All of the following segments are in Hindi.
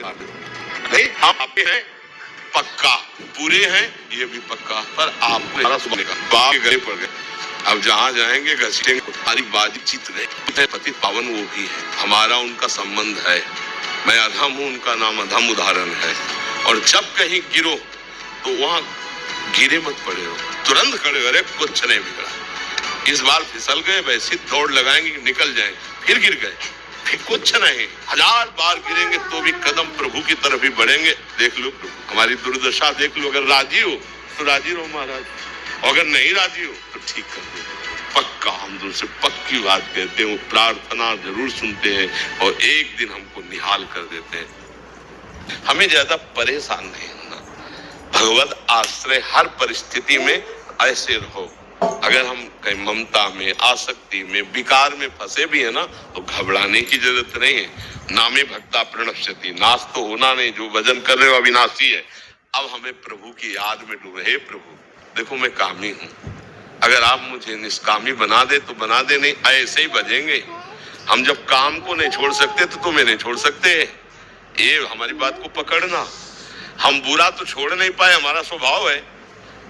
नहीं, हम आपके हैं पक्का, बुरे हैं ये भी पक्का, पर आपको सुनने का बाप के गले पड़ गए। अब जहाँ जाएंगे घसीटेंगे, हमारी बातचीत रहे। पति पावन वो भी है, हमारा उनका संबंध है। मैं अधम हूँ, उनका नाम अधम उदाहरण है। और जब कहीं गिरो तो वहां गिरे मत पड़े हो, तुरंत खड़े हो, अरे कुछ नहीं बिगड़ा। इस बार फिसल गए, वैसे दौड़ लगाएंगे कि निकल जाए, फिर गिर गए, फिर कुछ नहीं। 1000 बार गिरेंगे तो भी कदम प्रभु की तरफ ही बढ़ेंगे। देख लो प्रभु हमारी दुर्दशा देख लो। अगर राजी हो तो राजी रहो महाराज, अगर नहीं राजी हो तो ठीक कर दो। पक्का हम तुमसे पक्की बात कहते हैं, वो प्रार्थना जरूर सुनते हैं और एक दिन हमको निहाल कर देते हैं। हमें ज्यादा परेशान नहीं होना, भगवत आश्रय हर परिस्थिति में ऐसे रहो। अगर हम कहीं ममता में, आसक्ति में, विकार में फंसे भी है ना, तो घबराने की जरूरत नहीं है। नामे भक्ता प्रणश्यति, नाश तो होना नहीं, जो भजन कर रहे हो अविनाशी है। अब हमें प्रभु की याद में डूबे। हे प्रभु देखो मैं कामी हूँ, अगर आप मुझे निष्कामी बना दे तो बना दे, नहीं ऐसे ही बजेंगे। हम जब काम को नहीं छोड़ सकते तो तुम्हें नहीं छोड़ सकते। ये हमारी बात को पकड़ना। हम बुरा तो छोड़ नहीं पाए, हमारा स्वभाव है।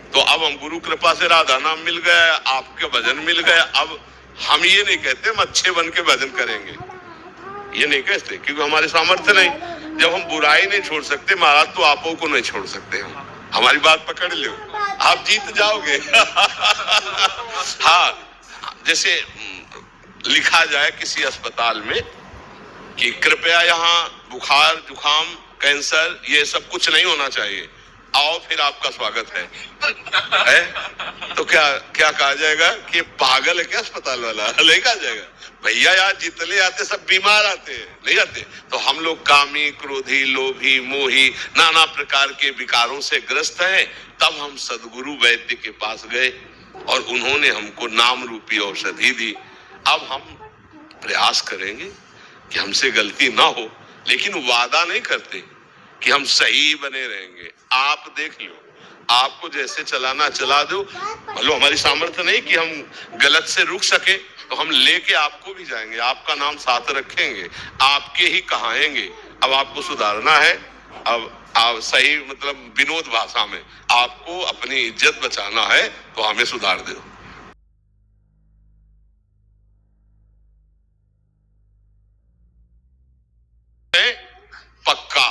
तो अब हम गुरु कृपा से राधा नाम मिल गया, आपके भजन मिल गया। अब हम ये नहीं कहते हम अच्छे बन के भजन करेंगे, ये नहीं कहते, क्योंकि हमारे सामर्थ्य नहीं। जब हम बुराई नहीं छोड़ सकते महाराज, तो आपो को नहीं छोड़ सकते हम। हमारी बात पकड़ लो, आप जीत जाओगे। हाँ, जैसे लिखा जाए किसी अस्पताल में कि कृपया यहाँ बुखार, जुखाम, कैंसर ये सब कुछ नहीं होना चाहिए, आओ फिर आपका स्वागत है? तो क्या कहा जाएगा कि पागल है क्या अस्पताल वाला? नहीं कहा जाएगा भैया यार जितने आते सब बीमार आते हैं, नहीं आते। तो हम लोग कामी, क्रोधी, लोभी, मोही, नाना प्रकार के विकारों से ग्रस्त हैं। तब हम सदगुरु वैद्य के पास गए और उन्होंने हमको नाम रूपी औषधि दी। अब हम प्रयास करेंगे कि हमसे गलती ना हो, लेकिन वादा नहीं करते कि हम सही बने रहेंगे। आप देख लो, आपको जैसे चलाना चला दो। मतलब हमारी सामर्थ्य नहीं कि हम गलत से रुक सके, तो हम लेके आपको भी जाएंगे, आपका नाम साथ रखेंगे, आपके ही कहाएंगे। अब आपको सुधारना है, अब आप सही मतलब विनोद भाषा में आपको अपनी इज्जत बचाना है, तो हमें सुधार दो। पक्का,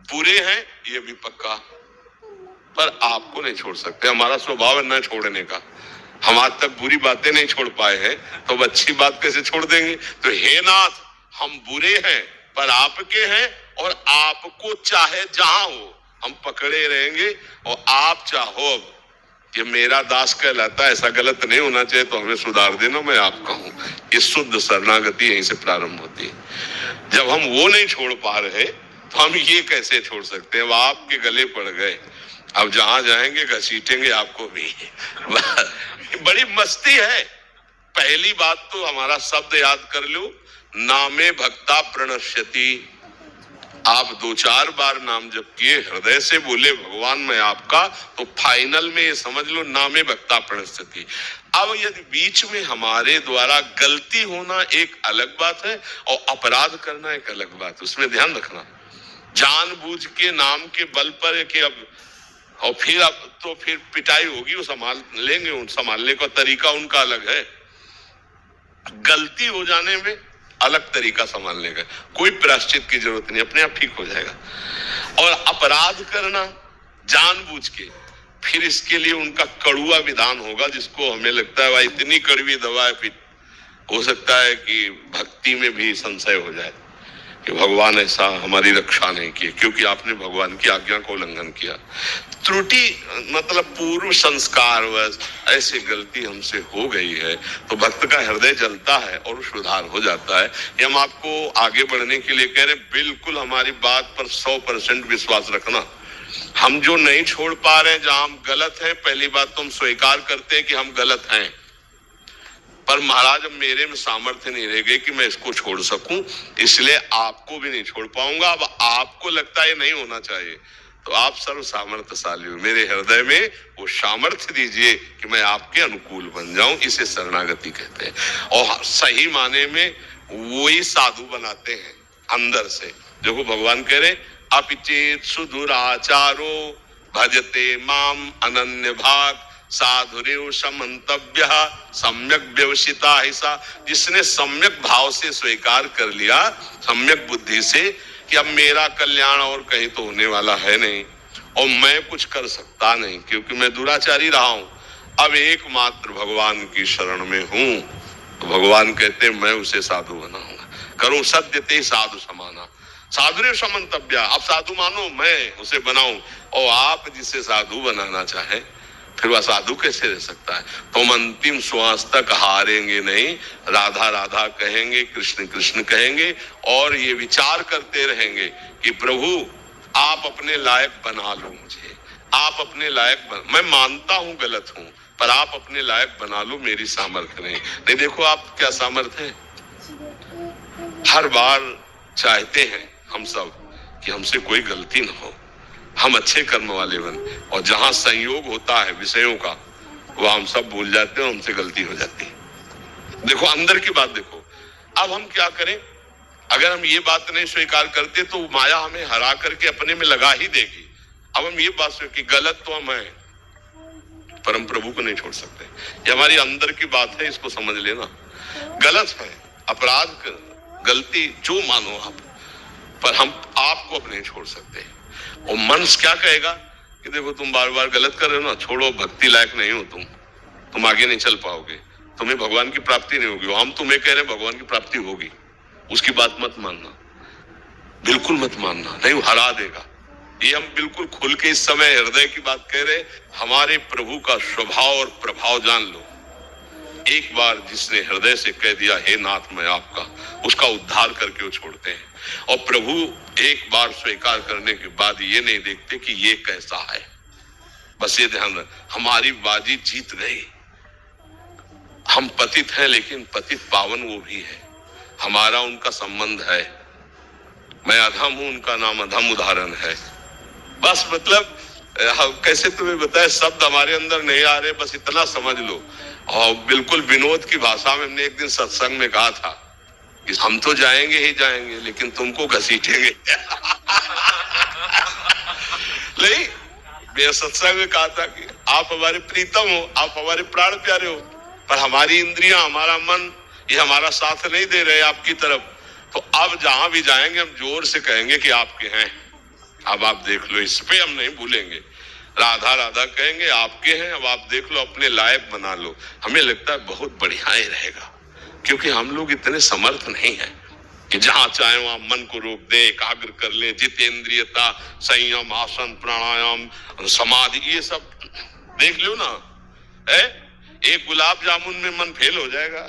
बुरे हैं ये भी पक्का, पर आपको नहीं छोड़ सकते। हमारा स्वभाव है न छोड़ने का। हम आज तक बुरी बातें नहीं छोड़ पाए हैं, तो अब अच्छी बात कैसे छोड़ देंगे? तो हे नाथ, हम बुरे हैं पर आपके हैं, और आपको चाहे जहां हो हम पकड़े रहेंगे। और आप चाहो अब कि मेरा दास कहलाता है, ऐसा गलत नहीं होना चाहिए, तो हमें सुधार देना। मैं आपका हूं। ये शुद्ध शरणागति यहीं से प्रारंभ होती है। जब हम वो नहीं छोड़ पा रहे तो हम ये कैसे छोड़ सकते हैं? अब आपके गले पड़ गए, अब जहां जाएंगे घसीटेंगे आपको भी। बड़ी मस्ती है। पहली बात तो हमारा शब्द याद कर लो, नामे भक्ता प्रणश्यति। आप 2-4 बार नाम जप किए, हृदय से बोले भगवान मैं आपका, तो फाइनल में ये समझ लो नामे भक्ता प्रणश्यति। अब यदि बीच में हमारे द्वारा गलती होना एक अलग बात है और अपराध करना एक अलग बात है, उसमें ध्यान रखना। जानबूझ के नाम के बल पर है कि अब और फिर अब तो फिर पिटाई होगी, वो संभाल लेंगे, उन संभालने का तरीका उनका अलग है। गलती हो जाने में अलग तरीका संभालने का, कोई प्रायश्चित की जरूरत नहीं, अपने आप ठीक हो जाएगा। और अपराध करना जानबूझ के, फिर इसके लिए उनका कड़ुआ विधान होगा, जिसको हमें लगता है भाई इतनी कड़वी दवा है, फिर हो सकता है कि भक्ति में भी संशय हो जाए कि भगवान ऐसा हमारी रक्षा नहीं की, क्योंकि आपने भगवान की आज्ञा को उल्लंघन किया। त्रुटि मतलब पूर्व संस्कार वश ऐसी गलती हमसे हो गई है, तो भक्त का हृदय जलता है और सुधार हो जाता है। ये हम आपको आगे बढ़ने के लिए कह रहे हैं। बिल्कुल हमारी बात पर 100% विश्वास रखना। हम जो नहीं छोड़ पा रहे हैं, जहां हम गलत हैं, पहली बात तो हम स्वीकार करते हैं कि हम गलत हैं, पर महाराज अब मेरे में सामर्थ्य नहीं रह गई कि मैं इसको छोड़ सकूं, इसलिए आपको भी नहीं छोड़ पाऊंगा। अब आपको लगता है नहीं होना चाहिए, तो आप सर्व सामर्थ्यशाली हो, मेरे हृदय में वो सामर्थ्य दीजिए कि मैं आपके अनुकूल बन जाऊं। इसे शरणागति कहते हैं। और सही माने में वही साधु बनाते हैं अंदर से। देखो भगवान कह रहे अपिचेत सुदुराचारो भजते माम अनन्य भाग साधुरेव समंतव्य सम्यक व्यवसिता हिसा। जिसने सम्यक भाव से स्वीकार कर लिया, सम्यक बुद्धि से, कि अब मेरा कल्याण और कहीं तो होने वाला है नहीं और मैं कुछ कर सकता नहीं क्योंकि मैं दुराचारी रहा हूं, अब एकमात्र भगवान की शरण में हूं, तो भगवान कहते मैं उसे साधु बनाऊंगा। करूं सत्यते साधु समाना साधुरेव समंतव्य। अब साधु मानो मैं उसे बनाऊं, और आप जिसे साधु बनाना चाहे फिर वह साधु कैसे रह सकता है। तुम अंतिम श्वास तक हारेंगे नहीं, राधा राधा कहेंगे, कृष्ण कृष्ण कहेंगे और ये विचार करते रहेंगे कि प्रभु आप अपने लायक बना लो मुझे, आप अपने लायक मैं मानता हूं गलत हूं, पर आप अपने लायक बना लो, मेरी सामर्थ्य नहीं। देखो आप क्या सामर्थ्य है। हर बार चाहते हैं हम सब कि हमसे कोई गलती ना हो, हम अच्छे कर्म वाले बने, और जहां संयोग होता है विषयों का वह हम सब भूल जाते हैं, हमसे गलती हो जाती है। देखो अंदर की बात देखो। अब हम क्या करें, अगर हम ये बात नहीं स्वीकार करते तो माया हमें हरा करके अपने में लगा ही देगी। अब हम ये बात कि गलत तो हम हैं, पर हम प्रभु को नहीं छोड़ सकते। ये हमारी अंदर की बात है, इसको समझ लेना। गलत है, अपराध, गलती जो मानो आप, पर हम आपको अब नहीं छोड़ सकते। और मन क्या कहेगा कि देखो तुम बार बार गलत कर रहे हो ना, छोड़ो, भक्ति लायक नहीं हो तुम आगे नहीं चल पाओगे, तुम्हें भगवान की प्राप्ति नहीं होगी। हम तुम्हें कह रहे हैं भगवान की प्राप्ति होगी, उसकी बात मत मानना, बिल्कुल मत मानना, नहीं वो हरा देगा। ये हम बिल्कुल खुल के इस समय हृदय की बात कह रहे। हमारे प्रभु का स्वभाव और प्रभाव जान लो। एक बार जिसने हृदय से कह दिया हे नाथ मैं आपका, उसका उद्धार करके वो छोड़ते हैं। और प्रभु एक बार स्वीकार करने के बाद ये नहीं देखते कि ये कैसा है, बस ये ध्यान रख हमारी बाजी जीत गई। हम पतित हैं लेकिन पतित पावन वो भी है, हमारा उनका संबंध है। मैं अधम हूं, उनका नाम अधम उदाहरण है। बस मतलब कैसे तुम्हें बताए, शब्द हमारे अंदर नहीं आ रहे, बस इतना समझ लो। और बिल्कुल विनोद की भाषा में हमने एक दिन सत्संग में कहा था कि हम तो जाएंगे ही जाएंगे लेकिन तुमको घसीटेंगे। नहीं, मैं सत्संग में कहा था कि आप हमारे प्रीतम हो, आप हमारे प्राण प्यारे हो, पर हमारी इंद्रियां, हमारा मन, ये हमारा साथ नहीं दे रहे आपकी तरफ। तो अब जहां भी जाएंगे हम जोर से कहेंगे कि आपके हैं, अब आप देख लो, इस पे हम नहीं भूलेंगे। राधा राधा कहेंगे आपके हैं, अब आप देख लो, अपने लायक बना लो। हमें लगता है बहुत बढ़िया ही रहेगा, क्योंकि हम लोग इतने समर्थ नहीं हैं कि जहां चाहे वहां मन को रोक दे, एकाग्र कर ले। जितेंद्रियता, संयम, आसन, प्राणायाम, समाधि, ये सब देख लो ना। एक गुलाब जामुन में मन फेल हो जाएगा।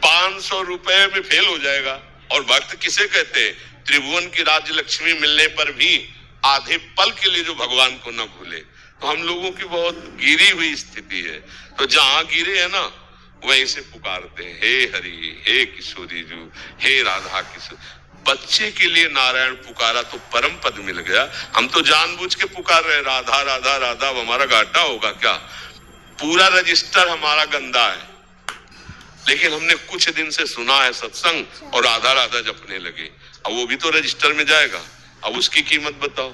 500 रुपए में फेल हो जाएगा। और भक्त किसे कहते हैं, त्रिभुवन की राज्य लक्ष्मी मिलने पर भी आधे पल के लिए जो भगवान को न भूले। तो हम लोगों की बहुत गिरी हुई स्थिति है। तो जहां गिरे है ना वहीं से पुकारते हैं, हे हरि, हे किशोरी जू, हे राधा किशोर। बच्चे के लिए नारायण पुकारा तो परम पद मिल गया। हम तो जानबूझ के पुकार रहे राधा राधा राधा, अब हमारा घाटा होगा क्या। पूरा रजिस्टर हमारा गंदा है, लेकिन हमने कुछ दिन से सुना है सत्संग और राधा राधा जपने लगे। अब वो भी तो रजिस्टर में जाएगा, अब उसकी कीमत बताओ।